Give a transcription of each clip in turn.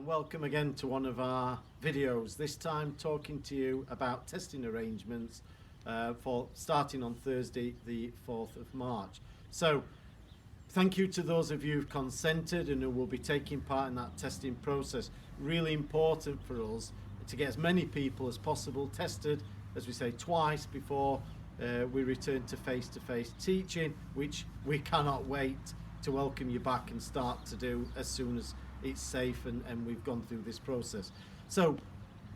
welcome again to one of our videos, this time talking to you about testing arrangements for starting on Thursday the 4th of March. So thank you to those of you who've consented and who will be taking part in that testing process. Really important for us to get as many people as possible tested, as we say, twice before we return to face-to-face teaching, which we cannot wait to welcome you back and start to do as soon as it's safe and we've gone through this process. So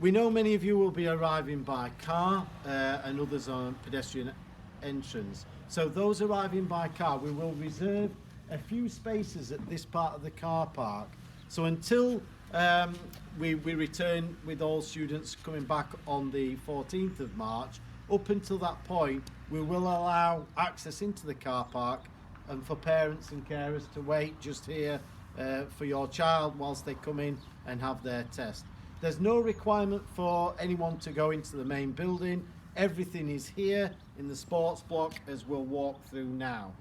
we know many of you will be arriving by car and others on pedestrian entrance. So those arriving by car, we will reserve a few spaces at this part of the car park. So until we return with all students coming back on the 14th of March, up until that point, we will allow access into the car park and for parents and carers to wait just here for your child whilst they come in and have their test. There's no requirement for anyone to go into the main building. Everything is here in the sports block as we'll walk through now.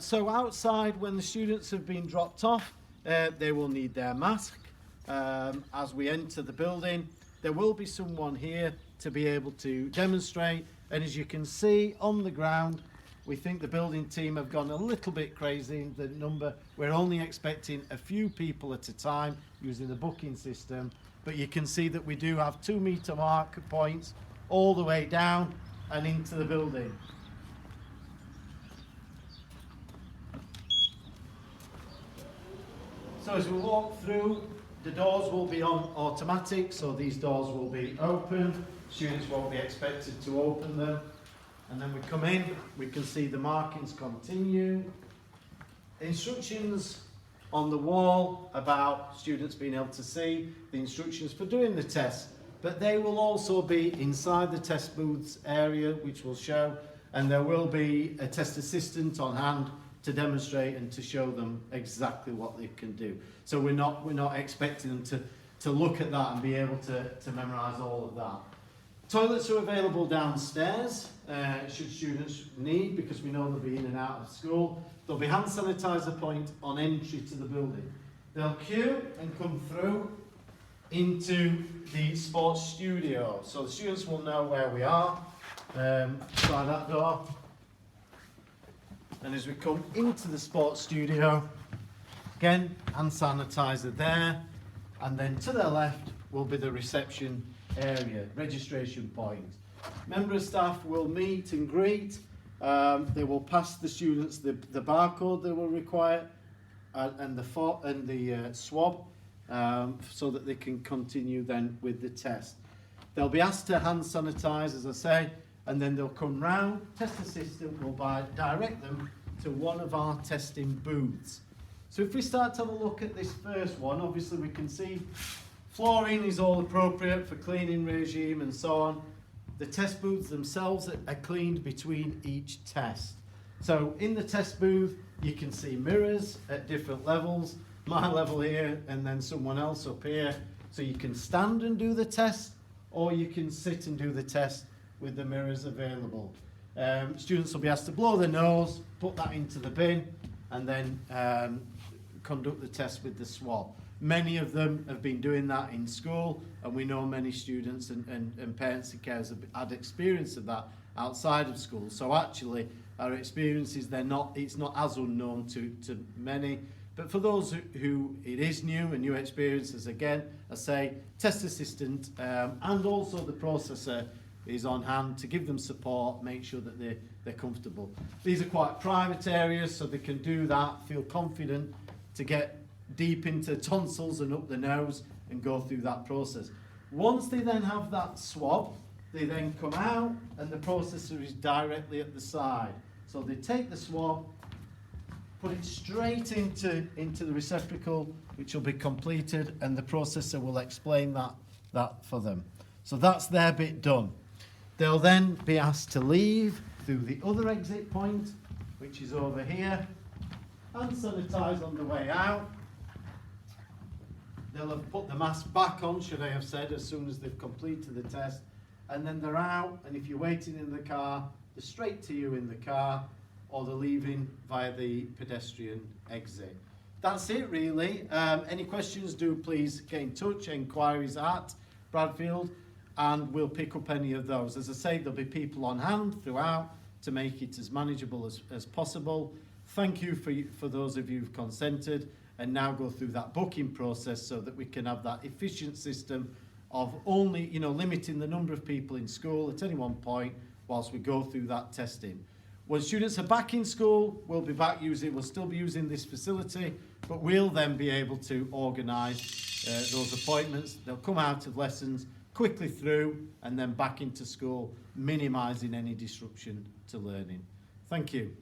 So outside, when the students have been dropped off, they will need their mask. As we enter the building, there will be someone here to be able to demonstrate, and as you can see on the ground, we think the building team have gone a little bit crazy in the number. We're only expecting a few people at a time using the booking system, but you can see that we do have 2 meter marker points all the way down and into the building. So as we walk through, the doors will be on automatic, so these doors will be open. Students won't be expected to open them. And then we come in, we can see the markings continue. Instructions on the wall about students being able to see the instructions for doing the test, but they will also be inside the test booths area, which will show, and there will be a test assistant on hand to demonstrate and to show them exactly what they can do. So we're not expecting them to look at that and be able to memorise all of that. Toilets are available downstairs, should students need, because we know they'll be in and out of school. There'll be hand sanitizer point on entry to the building. They'll queue and come through into the sports studio. So the students will know where we are, by that door. And as we come into the sports studio, again, hand sanitizer there, and then to their left will be the reception area, registration point. Member of staff will meet and greet. They will pass the students the barcode they will require and the swab so that they can continue then with the test. They'll be asked to hand sanitize, as I say, and then they'll come round. Test assistant will direct them to one of our testing booths. So if we start to have a look at this first one, obviously we can see flooring is all appropriate for cleaning regime and so on. The test booths themselves are cleaned between each test. So in the test booth, you can see mirrors at different levels, my level here and then someone else up here. So you can stand and do the test, or you can sit and do the test with the mirrors available. Students will be asked to blow their nose, put that into the bin, and then conduct the test with the swab. Many of them have been doing that in school, and we know many students and parents and carers have had experience of that outside of school. So actually, our experience is it's not as unknown to many. But for those who it is new and new experiences, again, I say, test assistant and also the processor is on hand to give them support, make sure that they're comfortable. These are quite private areas, so they can do that, feel confident to get deep into tonsils and up the nose and go through that process. Once they then have that swab, they then come out and the processor is directly at the side. So they take the swab, put it straight into the receptacle, which will be completed, and the processor will explain that for them. So that's their bit done. They'll then be asked to leave through the other exit point, which is over here, hand sanitize on the way out. They'll have put the mask back on, should I have said, as soon as they've completed the test, and then they're out, and if you're waiting in the car, they're straight to you in the car, or they're leaving via the pedestrian exit. that's it really. Any questions, do please get in touch, enquiries at Bradfield, and we'll pick up any of those. As I say, there'll be people on hand throughout to make it as manageable as possible. Thank you for those of you who've consented, and now go through that booking process so that we can have that efficient system of only, limiting the number of people in school at any one point whilst we go through that testing. When students are back in school, we'll still be using this facility, but we'll then be able to organise those appointments. They'll come out of lessons quickly through and then back into school, minimising any disruption to learning. Thank you.